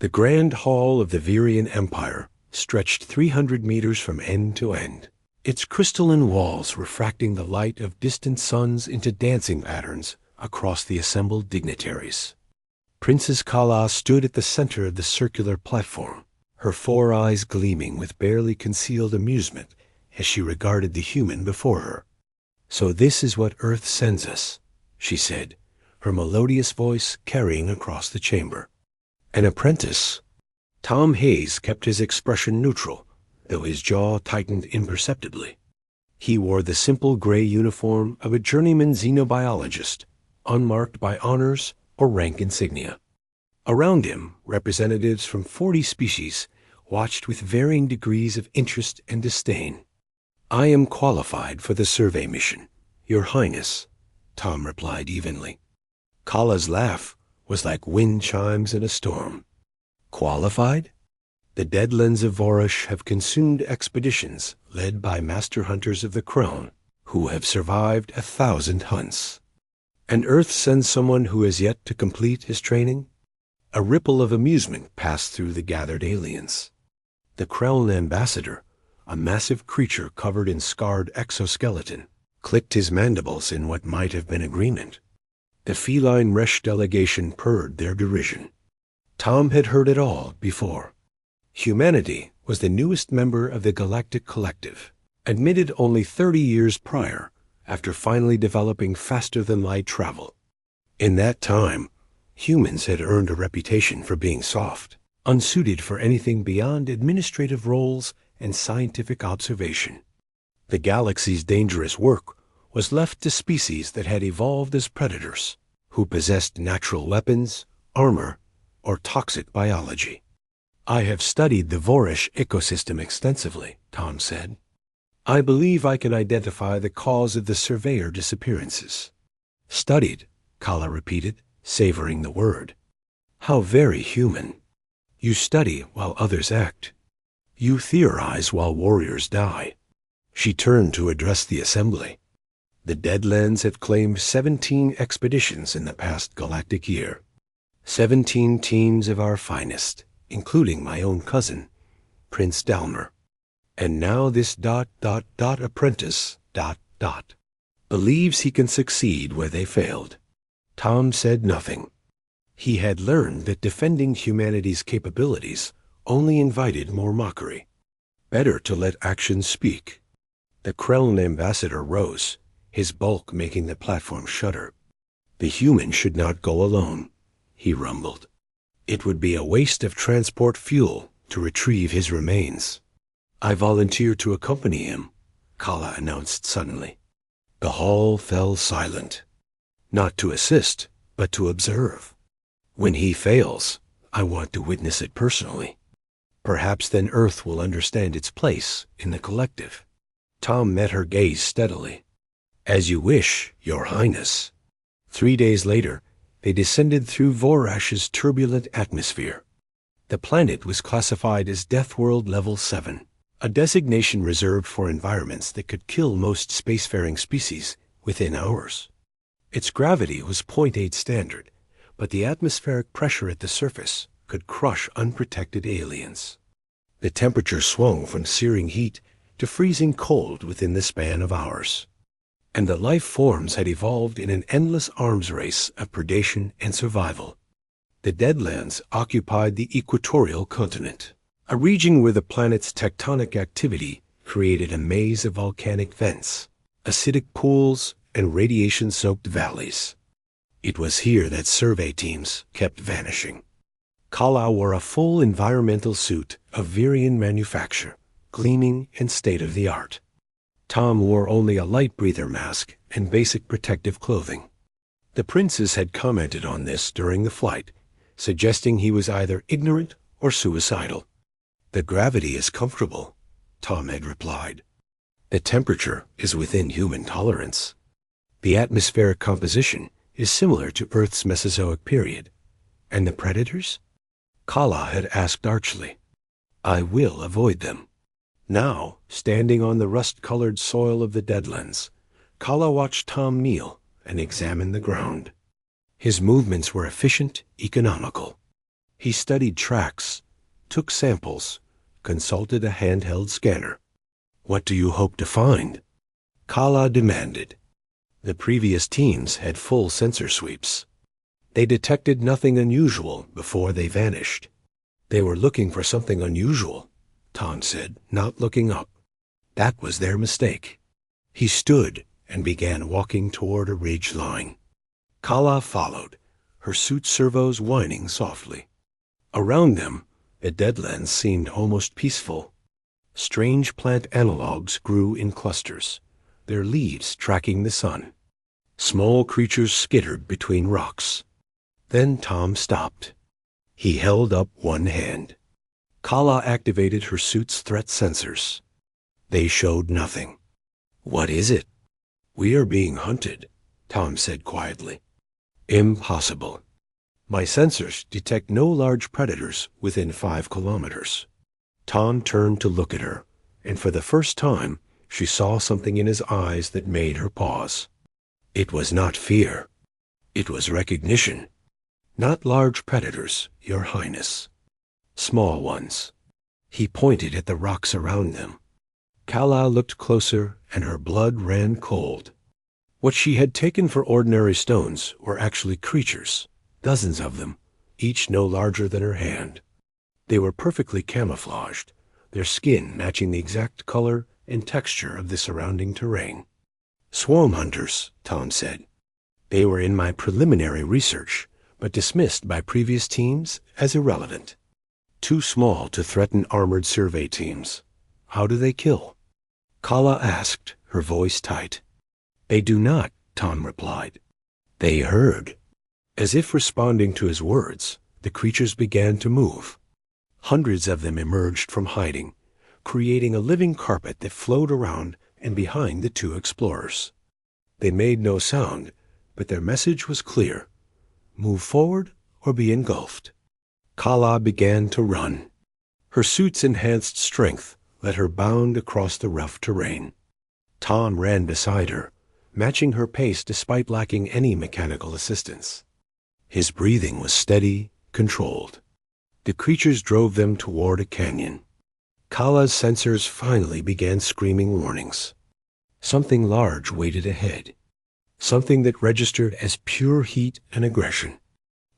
The grand hall of the Virian Empire stretched 300 meters from end to end, its crystalline walls refracting the light of distant suns into dancing patterns across the assembled dignitaries. Princess Kala stood at the center of the circular platform, her four eyes gleaming with barely concealed amusement as she regarded the human before her. "So this is what Earth sends us," she said, her melodious voice carrying across the chamber. "An apprentice?" Tom Hayes kept his expression neutral, though his jaw tightened imperceptibly. He wore the simple gray uniform of a journeyman xenobiologist, unmarked by honors or rank insignia. Around him, representatives from 40 species watched with varying degrees of interest and disdain. "I am qualified for the survey mission, Your Highness," Tom replied evenly. Kala's laugh was like wind chimes in a storm. "Qualified? The Deadlands of Vorash have consumed expeditions led by master hunters of the crown who have survived 1,000 hunts. And Earth sends someone who has yet to complete his training?" A ripple of amusement passed through the gathered aliens. The crown ambassador, a massive creature covered in scarred exoskeleton, clicked his mandibles in what might have been agreement. The feline Resh delegation purred their derision. Tom had heard it all before. Humanity was the newest member of the Galactic Collective, admitted only 30 years prior, after finally developing faster-than-light travel. In that time, humans had earned a reputation for being soft, unsuited for anything beyond administrative roles and scientific observation. The galaxy's dangerous work was left to species that had evolved as predators, who possessed natural weapons, armor, or toxic biology. "I have studied the Vorash ecosystem extensively," Tom said. "I believe I can identify the cause of the surveyor disappearances." "Studied," Kala repeated, savoring the word. "How very human. You study while others act. You theorize while warriors die." She turned to address the assembly. "The Deadlands have claimed 17 expeditions in the past galactic year. 17 teams of our finest, including my own cousin, Prince Dalmer. And now this ... apprentice ... believes he can succeed where they failed." Tom said nothing. He had learned that defending humanity's capabilities only invited more mockery. Better to let actions speak. The Krellin ambassador rose, his bulk making the platform shudder. "The human should not go alone," he rumbled. "It would be a waste of transport fuel to retrieve his remains." "I volunteer to accompany him," Kala announced suddenly. The hall fell silent. "Not to assist, but to observe. When he fails, I want to witness it personally. Perhaps then Earth will understand its place in the collective." Tom met her gaze steadily. "As you wish, Your Highness." 3 days later, they descended through Vorash's turbulent atmosphere. The planet was classified as Death World Level 7, a designation reserved for environments that could kill most spacefaring species within hours. Its gravity was 0.8 standard, but the atmospheric pressure at the surface could crush unprotected aliens. The temperature swung from searing heat to freezing cold within the span of hours. And the life forms had evolved in an endless arms race of predation and survival. The Deadlands occupied the equatorial continent, a region where the planet's tectonic activity created a maze of volcanic vents, acidic pools, and radiation-soaked valleys. It was here that survey teams kept vanishing. Kala wore a full environmental suit of Virian manufacture, gleaming and state-of-the-art. Tom wore only a light breather mask and basic protective clothing. The princes had commented on this during the flight, suggesting he was either ignorant or suicidal. "The gravity is comfortable," Tom had replied. "The temperature is within human tolerance. The atmospheric composition is similar to Earth's Mesozoic period. And the predators?" Kala had asked archly. "I will avoid them." Now, standing on the rust-colored soil of the Deadlands, Kala watched Tom kneel and examine the ground. His movements were efficient, economical. He studied tracks, took samples, consulted a handheld scanner. "What do you hope to find?" Kala demanded. The previous teams had full sensor sweeps. They detected nothing unusual before they vanished. "They were looking for something unusual," Ton said, not looking up. "That was their mistake." He stood and began walking toward a ridge line. Kala followed, her suit servos whining softly. Around them, the deadlands seemed almost peaceful. Strange plant analogues grew in clusters, their leaves tracking the sun. Small creatures skittered between rocks. Then Tom stopped. He held up one hand. Kala activated her suit's threat sensors. They showed nothing. "What is it?" "We are being hunted," Tom said quietly. "Impossible. My sensors detect no large predators within 5 kilometers. Tom turned to look at her, and for the first time, she saw something in his eyes that made her pause. It was not fear. It was recognition. "Not large predators, Your Highness. Small ones." He pointed at the rocks around them. Kala looked closer, and her blood ran cold. What she had taken for ordinary stones were actually creatures, dozens of them, each no larger than her hand. They were perfectly camouflaged, their skin matching the exact color and texture of the surrounding terrain. "Swarm hunters," Tom said. "They were in my preliminary research, but dismissed by previous teams as irrelevant. Too small to threaten armored survey teams. How do they kill?" Kala asked, her voice tight. "They do not," Tom replied. "They heard." As if responding to his words, the creatures began to move. Hundreds of them emerged from hiding, creating a living carpet that flowed around and behind the 2 explorers. They made no sound, but their message was clear. Move forward or be engulfed. Kala began to run. Her suit's enhanced strength let her bound across the rough terrain. Tom ran beside her, matching her pace despite lacking any mechanical assistance. His breathing was steady, controlled. The creatures drove them toward a canyon. Kala's sensors finally began screaming warnings. Something large waited ahead. Something that registered as pure heat and aggression.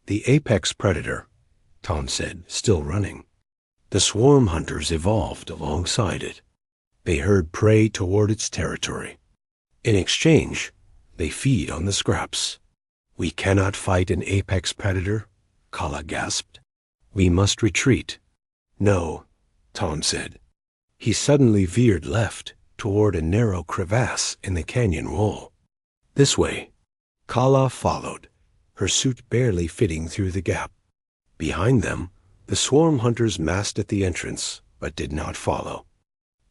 "The apex predator," Tom said, still running. The swarm hunters evolved alongside it. They herd prey toward its territory. In exchange, they feed on the scraps. "We cannot fight an apex predator," Kala gasped. "We must retreat." "No," Tom said. He suddenly veered left toward a narrow crevasse in the canyon wall. "This way." Kala followed, her suit barely fitting through the gap. Behind them, the swarm hunters massed at the entrance, but did not follow.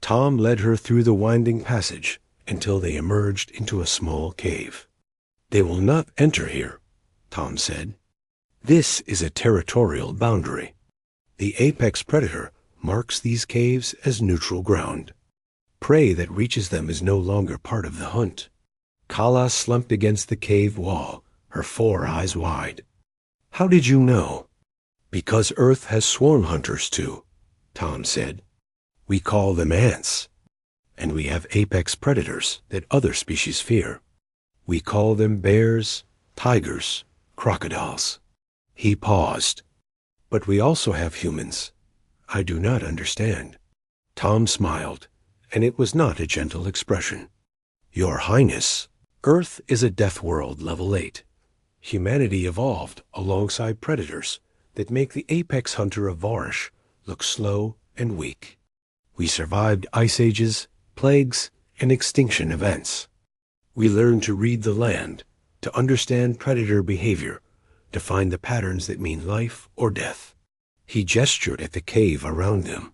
Tom led her through the winding passage until they emerged into a small cave. "They will not enter here," Tom said. "This is a territorial boundary. The apex predator marks these caves as neutral ground. Prey that reaches them is no longer part of the hunt." Kala slumped against the cave wall, her 4 eyes wide. "How did you know?" "Because Earth has swarm hunters too," Tom said. "We call them ants. And we have apex predators that other species fear. We call them bears, tigers, crocodiles." He paused. "But we also have humans. I do not understand." Tom smiled, and it was not a gentle expression. "Your Highness, Earth is a death world level 8. Humanity evolved alongside predators that make the apex hunter of Varish look slow and weak. We survived ice ages, plagues, and extinction events. We learned to read the land, to understand predator behavior, to find the patterns that mean life or death." He gestured at the cave around them.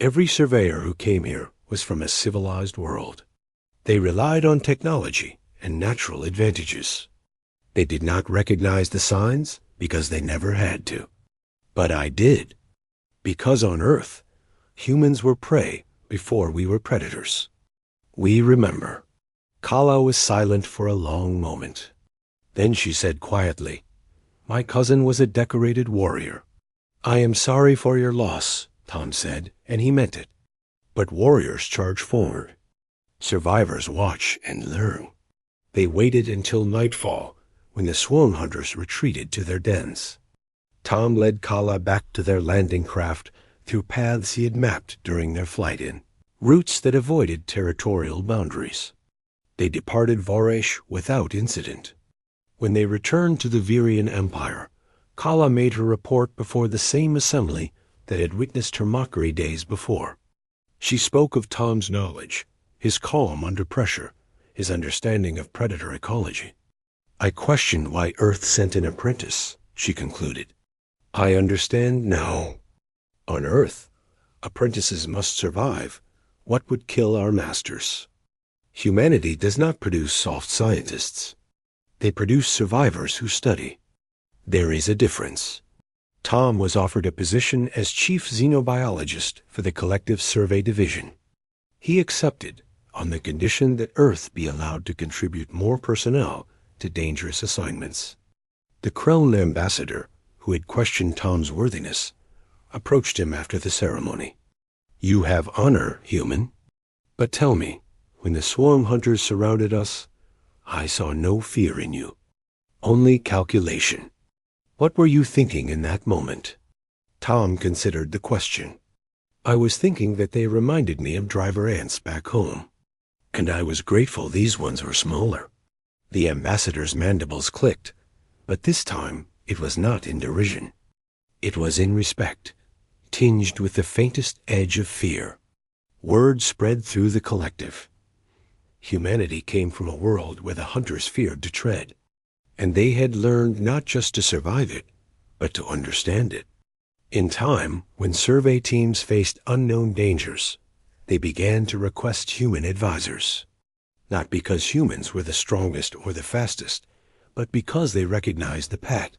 "Every surveyor who came here was from a civilized world. They relied on technology and natural advantages. They did not recognize the signs because they never had to. But I did. Because on Earth, humans were prey before we were predators. We remember." Kala was silent for a long moment. Then she said quietly, "My cousin was a decorated warrior. "I am sorry for your loss," Tom said, and he meant it. But warriors charge forward. Survivors watch and learn. They waited until nightfall, when the swarm hunters retreated to their dens. Tom led Kala back to their landing craft through paths he had mapped during their flight in, routes that avoided territorial boundaries. They departed Voresh without incident. When they returned to the Virian Empire, Kala made her report before the same assembly that had witnessed her mockery days before. She spoke of Tom's knowledge, his calm under pressure, his understanding of predator ecology. "I questioned why Earth sent an apprentice," she concluded. "I understand now. On Earth, apprentices must survive what would kill our masters. Humanity does not produce soft scientists. They produce survivors who study. There is a difference." Tom was offered a position as chief xenobiologist for the Collective Survey Division. He accepted on the condition that Earth be allowed to contribute more personnel to dangerous assignments. The Krell ambassador, who had questioned Tom's worthiness, approached him after the ceremony. "You have honor, human. But tell me, when the swarm hunters surrounded us, I saw no fear in you, only calculation. What were you thinking in that moment?" Tom considered the question. "I was thinking that they reminded me of driver ants back home, and I was grateful these ones were smaller." The ambassador's mandibles clicked, but this time it was not in derision. It was in respect, tinged with the faintest edge of fear. Word spread through the collective. Humanity came from a world where the hunters feared to tread, and they had learned not just to survive it, but to understand it. In time, when survey teams faced unknown dangers, they began to request human advisors. Not because humans were the strongest or the fastest, but because they recognized the pact.